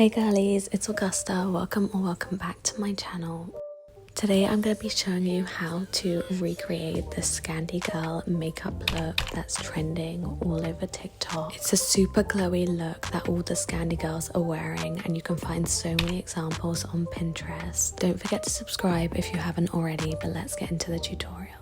Hey girlies, it's Augusta. Welcome back to my channel. Today I'm going to be showing you how to recreate the Scandi Girl makeup look that's trending all over TikTok. It's a super glowy look that all the Scandi girls are wearing, and you can find so many examples on Pinterest. Don't forget to subscribe if you haven't already, but let's get into the tutorial.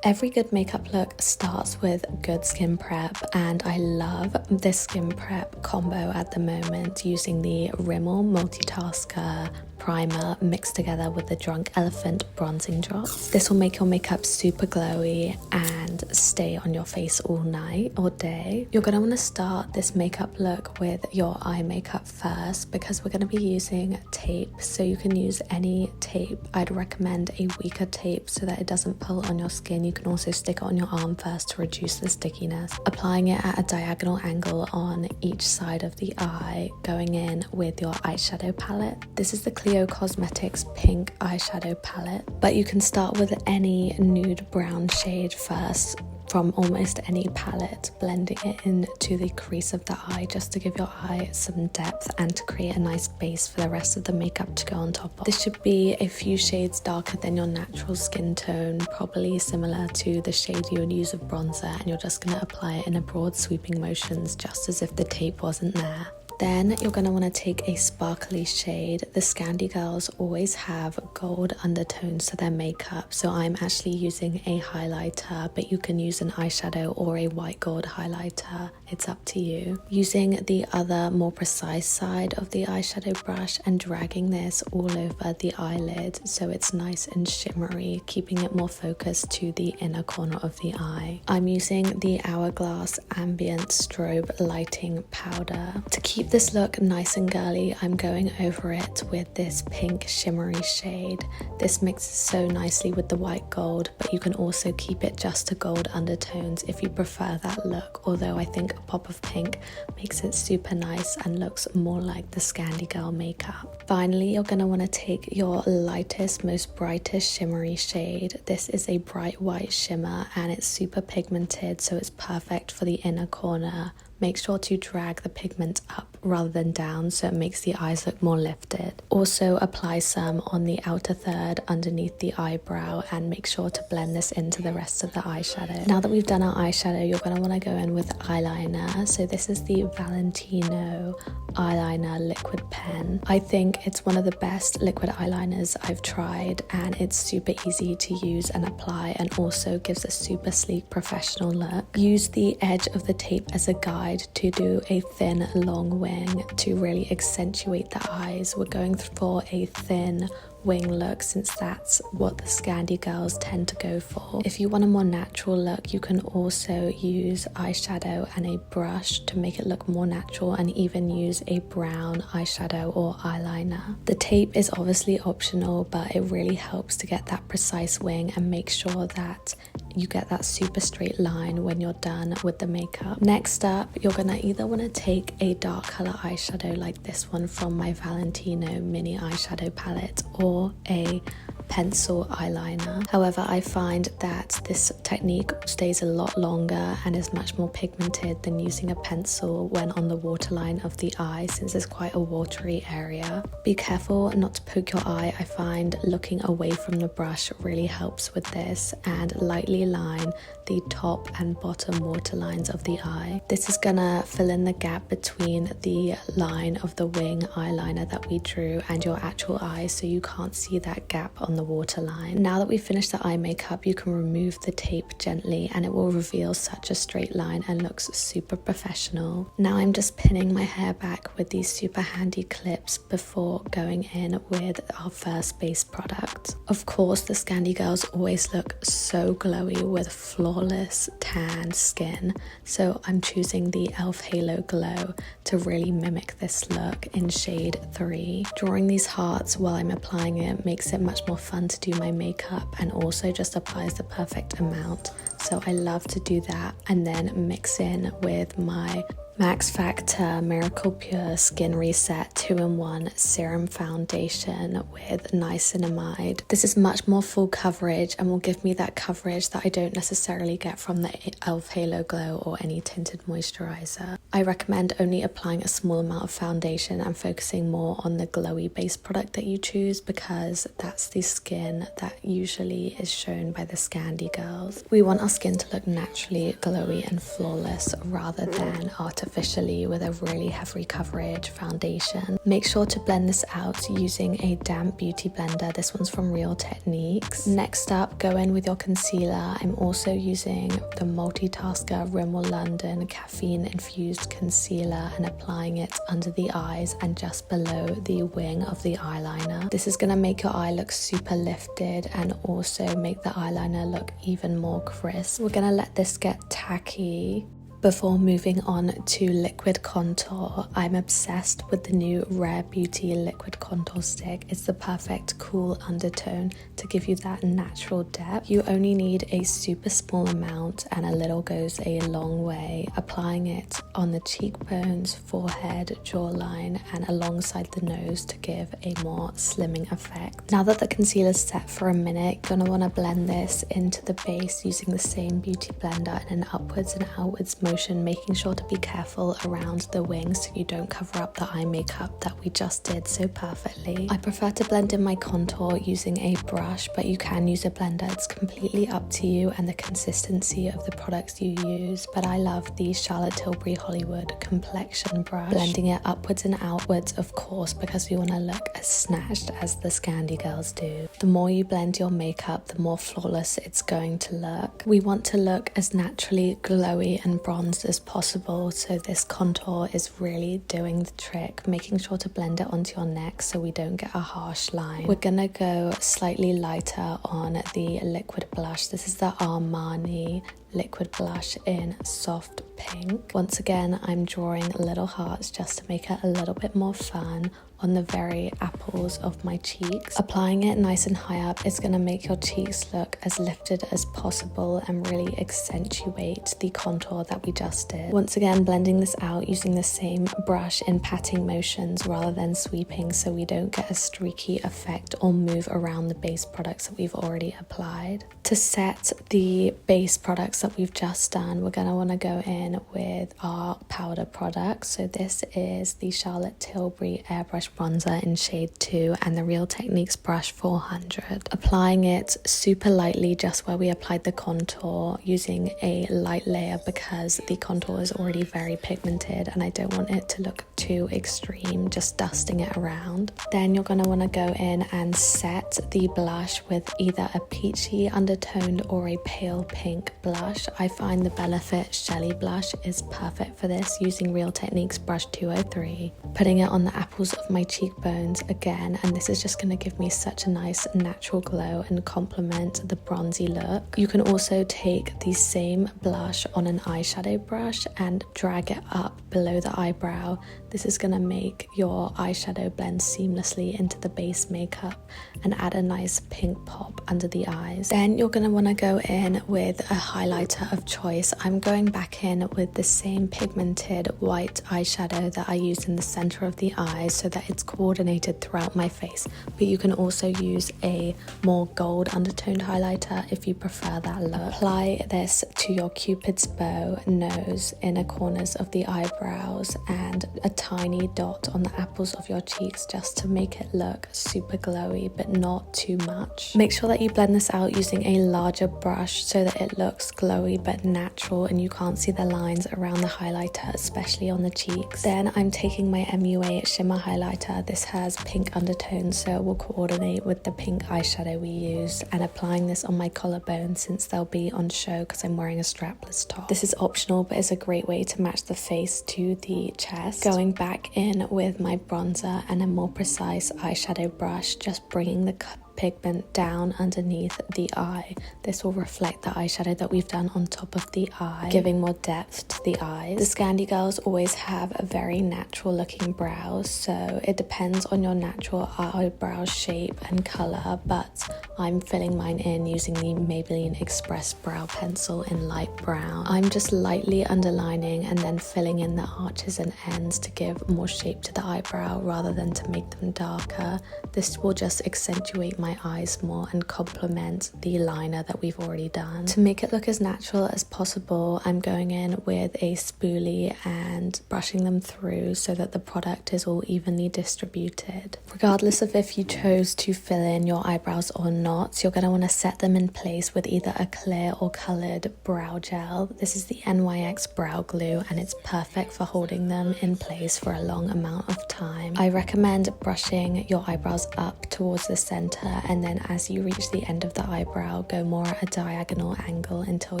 Every good makeup look starts with good skin prep, and I love this skin prep combo at the moment using the Rimmel Multi-Tasker primer mixed together with the Drunk Elephant bronzing drops. This will make your makeup super glowy and stay on your face all night or day. You're going to want to start this makeup look with your eye makeup first because we're going to be using tape, so you can use any tape. I'd recommend a weaker tape so that it doesn't pull on your skin. You can also stick it on your arm first to reduce the stickiness. Applying it at a diagonal angle on each side of the eye, going in with your eyeshadow palette. This is the CLIO Cosmetics pink eyeshadow palette, but you can start with any nude brown shade first from almost any palette, blending it into the crease of the eye just to give your eye some depth and to create a nice base for the rest of the makeup to go on top of. This should be a few shades darker than your natural skin tone, probably similar to the shade you would use of bronzer, and you're just going to apply it in a broad sweeping motions just as if the tape wasn't there. Then you're going to want to take a sparkly shade. The Scandi girls always have gold undertones to their makeup, so I'm actually using a highlighter, but you can use an eyeshadow or a white gold highlighter. It's up to you. Using the other more precise side of the eyeshadow brush and dragging this all over the eyelid so it's nice and shimmery, keeping it more focused to the inner corner of the eye. I'm using the Hourglass Ambient Strobe lighting powder. To keep this look nice and girly, I'm going over it with this pink shimmery shade. This mixes so nicely with the white gold, but you can also keep it just to gold undertones if you prefer that look, although I think a pop of pink makes it super nice and looks more like the Scandi Girl makeup. Finally, you're going to want to take your lightest, most brightest shimmery shade. This is a bright white shimmer and it's super pigmented, so it's perfect for the inner corner. Make sure to drag the pigment up rather than down so it makes the eyes look more lifted. Also apply some on the outer third underneath the eyebrow and make sure to blend this into the rest of the eyeshadow. Now that we've done our eyeshadow, you're going to want to go in with eyeliner. So this is the Valentino eyeliner liquid pen. I think it's one of the best liquid eyeliners I've tried, and it's super easy to use and apply and also gives a super sleek professional look. Use the edge of the tape as a guide to do a thin long wing to really accentuate the eyes. We're going for a thin wing look since that's what the Scandi girls tend to go for. If you want a more natural look, you can also use eyeshadow and a brush to make it look more natural, and even use a brown eyeshadow or eyeliner. The tape is obviously optional, but it really helps to get that precise wing and make sure that you get that super straight line when you're done with the makeup. Next up, you're gonna either want to take a dark color eyeshadow like this one from my Valentino mini eyeshadow palette, or a pencil eyeliner. However, I find that this technique stays a lot longer and is much more pigmented than using a pencil when on the waterline of the eye, since it's quite a watery area. Be careful not to poke your eye. I find looking away from the brush really helps with this, and lightly line the top and bottom waterlines of the eye. This is gonna fill in the gap between the line of the wing eyeliner that we drew and your actual eye, so you can't see that gap on the waterline. Now that we've finished the eye makeup, you can remove the tape gently and it will reveal such a straight line and looks super professional. Now I'm just pinning my hair back with these super handy clips before going in with our first base product. Of course, the Scandi girls always look so glowy with flawless tan skin, so I'm choosing the e.l.f. Halo Glow to really mimic this look in shade 3. Drawing these hearts while I'm applying it makes it much more fun to do my makeup, and also just applies the perfect amount. So I love to do that and then mix in with my Max Factor Miracle Pure Skin Reset 2-in-1 Serum Foundation with Niacinamide. This is much more full coverage and will give me that coverage that I don't necessarily get from the e.l.f. Halo Glow or any tinted moisturizer. I recommend only applying a small amount of foundation and focusing more on the glowy base product that you choose, because that's the skin that usually is shown by the Scandi girls. We want our skin to look naturally glowy and flawless rather than artificially with a really heavy coverage foundation. Make sure to blend this out using a damp beauty blender. This one's from Real Techniques. Next up, go in with your concealer. I'm also using the Multi-Tasker Rimmel London caffeine-infused concealer and applying it under the eyes and just below the wing of the eyeliner. This is going to make your eye look super lifted and also make the eyeliner look even more crisp. We're going to let this get tacky before moving on to liquid contour. I'm obsessed with the new Rare Beauty liquid contour stick. It's the perfect cool undertone to give you that natural depth. You only need a super small amount and a little goes a long way. Applying it on the cheekbones, forehead, jawline and alongside the nose to give a more slimming effect. Now that the concealer's set for a minute, you're going to want to blend this into the base using the same beauty blender in an upwards and outwards motion, making sure to be careful around the wings so you don't cover up the eye makeup that we just did so perfectly. I prefer to blend in my contour using a brush, but you can use a blender. It's completely up to you and the consistency of the products you use, but I love the Charlotte Tilbury Hollywood complexion brush. Blending it upwards and outwards, of course, because we want to look as snatched as the Scandi girls do. The more you blend your makeup, the more flawless it's going to look. We want to look as naturally glowy and bronzed as possible, so this contour is really doing the trick, making sure to blend it onto your neck so we don't get a harsh line. We're gonna go slightly lighter on the liquid blush. This is the Armani liquid blush in soft pink. Once again, I'm drawing little hearts just to make it a little bit more fun on the very apples of my cheeks. Applying it nice and high up is going to make your cheeks look as lifted as possible and really accentuate the contour that we just did. Once again, blending this out using the same brush in patting motions rather than sweeping so we don't get a streaky effect or move around the base products that we've already applied. To set the base products that we've just done, we're going to want to go in with our powder products. So this is the Charlotte Tilbury Airbrush Bronzer in shade 2 and the Real Techniques brush 400. Applying it super lightly just where we applied the contour, using a light layer because the contour is already very pigmented and I don't want it to look too extreme, just dusting it around. Then you're going to want to go in and set the blush with either a peachy undertoned or a pale pink blush. I find the Benefit Shelly blush is perfect for this, using Real Techniques brush 203. Putting it on the apples of my cheekbones again, and this is just going to give me such a nice natural glow and complement the bronzy look. You can also take the same blush on an eyeshadow brush and drag it up below the eyebrow. This is going to make your eyeshadow blend seamlessly into the base makeup and add a nice pink pop under the eyes. Then you're going to want to go in with a highlighter of choice. I'm going back in with the same pigmented white eyeshadow that I used in the center of the eyes so that it's coordinated throughout my face, but you can also use a more gold undertoned highlighter if you prefer that look. Apply this to your cupid's bow, nose, inner corners of the eyebrows and a tiny dot on the apples of your cheeks just to make it look super glowy but not too much. Make sure that you blend this out using a larger brush so that it looks glowy but natural and you can't see the lines around the highlighter, especially on the cheeks. Then I'm taking my MUA shimmer highlighter. This has pink undertones so it will coordinate with the pink eyeshadow we use, and applying this on my collarbone since they'll be on show because I'm wearing a strapless top. This is optional but is a great way to match the face to the chest. Going back in with my bronzer and a more precise eyeshadow brush, just bringing the pigment down underneath the eye. This will reflect the eyeshadow that we've done on top of the eye, giving more depth to the eyes. The Scandi Girls always have a very natural looking brows, so it depends on your natural eyebrow shape and colour, but I'm filling mine in using the Maybelline Express Brow Pencil in light brown. I'm just lightly underlining and then filling in the arches and ends to give more shape to the eyebrow rather than to make them darker. This will just accentuate my eyes more and complement the liner that we've already done. To make it look as natural as possible, I'm going in with a spoolie and brushing them through so that the product is all evenly distributed. Regardless of if you chose to fill in your eyebrows or not, you're going to want to set them in place with either a clear or coloured brow gel. This is the NYX Brow Glue and it's perfect for holding them in place for a long amount of time. I recommend brushing your eyebrows up towards the centre, and then as you reach the end of the eyebrow, go more at a diagonal angle until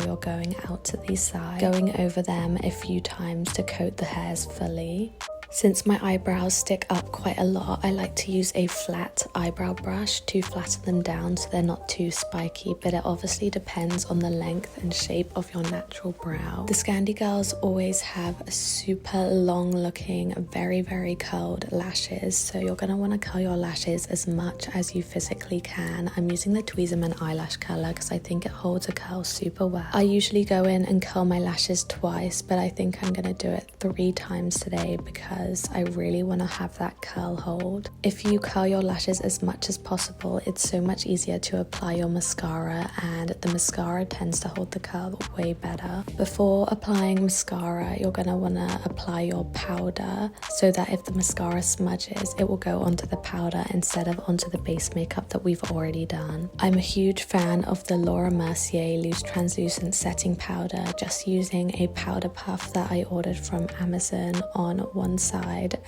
you're going out to the side, going over them a few times to coat the hairs fully. Since my eyebrows stick up quite a lot, I like to use a flat eyebrow brush to flatten them down so they're not too spiky, but it obviously depends on the length and shape of your natural brow. The Scandi Girls always have super long looking, very curled lashes, so you're going to want to curl your lashes as much as you physically can. I'm using the Tweezerman eyelash curler because I think it holds a curl super well. I usually go in and curl my lashes twice, but I think I'm going to do it 3 times today because I really want to have that curl hold. If you curl your lashes as much as possible, it's so much easier to apply your mascara, and the mascara tends to hold the curl way better. Before applying mascara, you're going to want to apply your powder so that if the mascara smudges, it will go onto the powder instead of onto the base makeup that we've already done. I'm a huge fan of the Laura Mercier Loose Translucent Setting Powder, just using a powder puff that I ordered from Amazon on one side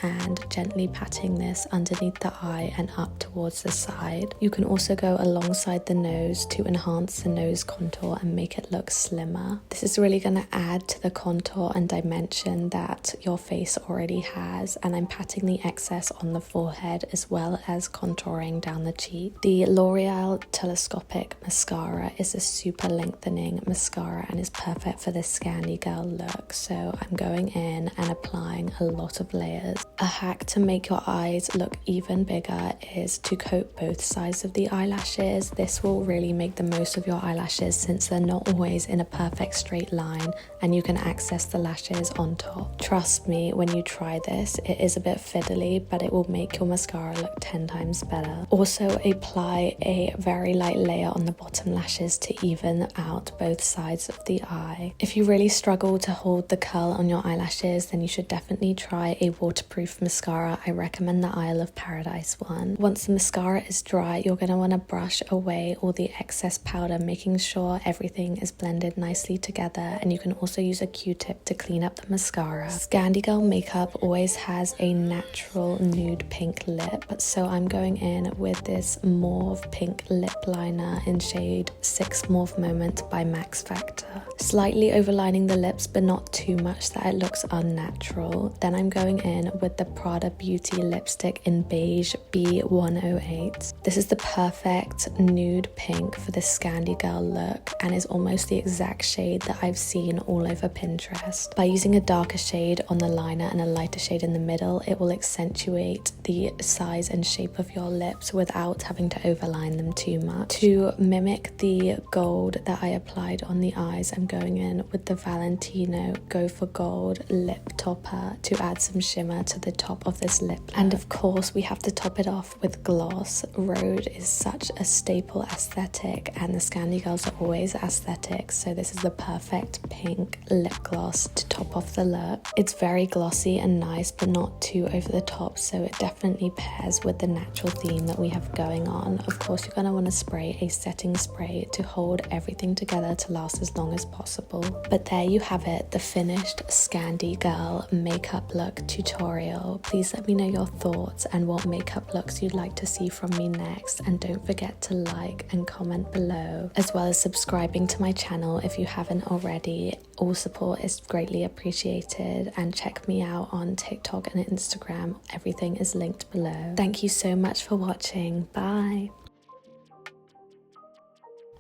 and gently patting this underneath the eye and up towards the side. You can also go alongside the nose to enhance the nose contour and make it look slimmer. This is really going to add to the contour and dimension that your face already has, and I'm patting the excess on the forehead as well as contouring down the cheek. The L'Oreal Telescopic Mascara is a super lengthening mascara and is perfect for this Scandi Girl look, so I'm going in and applying a lot of layers. A hack to make your eyes look even bigger is to coat both sides of the eyelashes. This will really make the most of your eyelashes since they're not always in a perfect straight line and you can access the lashes on top. Trust me, when you try this, it is a bit fiddly, but it will make your mascara look 10 times better. Also apply a very light layer on the bottom lashes to even out both sides of the eye. If you really struggle to hold the curl on your eyelashes, then you should definitely try a waterproof mascara. I recommend the Isle of Paradise one. Once the mascara is dry, you're going to want to brush away all the excess powder, making sure everything is blended nicely together, and you can also use a Q-tip to clean up the mascara. Scandi Girl makeup always has a natural nude pink lip, so I'm going in with this mauve pink lip liner in shade 6 Mauve Moment by Max Factor. Slightly overlining the lips, but not too much that it looks unnatural. Then I'm going in with the Prada Beauty lipstick in beige B108. This is the perfect nude pink for the Scandi Girl look and is almost the exact shade that I've seen all over Pinterest. By using a darker shade on the liner and a lighter shade in the middle, it will accentuate the size and shape of your lips without having to overline them too much. To mimic the gold that I applied on the eyes, I'm going in with the Valentino Go for Gold lip topper to add some shimmer to the top of this lip. And of course, we have to top it off with gloss. Rhode is such a staple aesthetic, and the Scandi Girls are always aesthetic, so this is the perfect pink lip gloss to top off the look. It's very glossy and nice, but not too over the top, so it definitely pairs with the natural theme that we have going on. Of course, you're going to want to spray a setting spray to hold everything together to last as long as possible. But there you have it, the finished Scandi Girl makeup look tutorial. Please let me know your thoughts and what makeup looks you'd like to see from me next, and don't forget to like and comment below, as well as subscribing to my channel if you haven't already. All support is greatly appreciated, and check me out on TikTok and Instagram. Everything is linked below. Thank you so much for watching. Bye.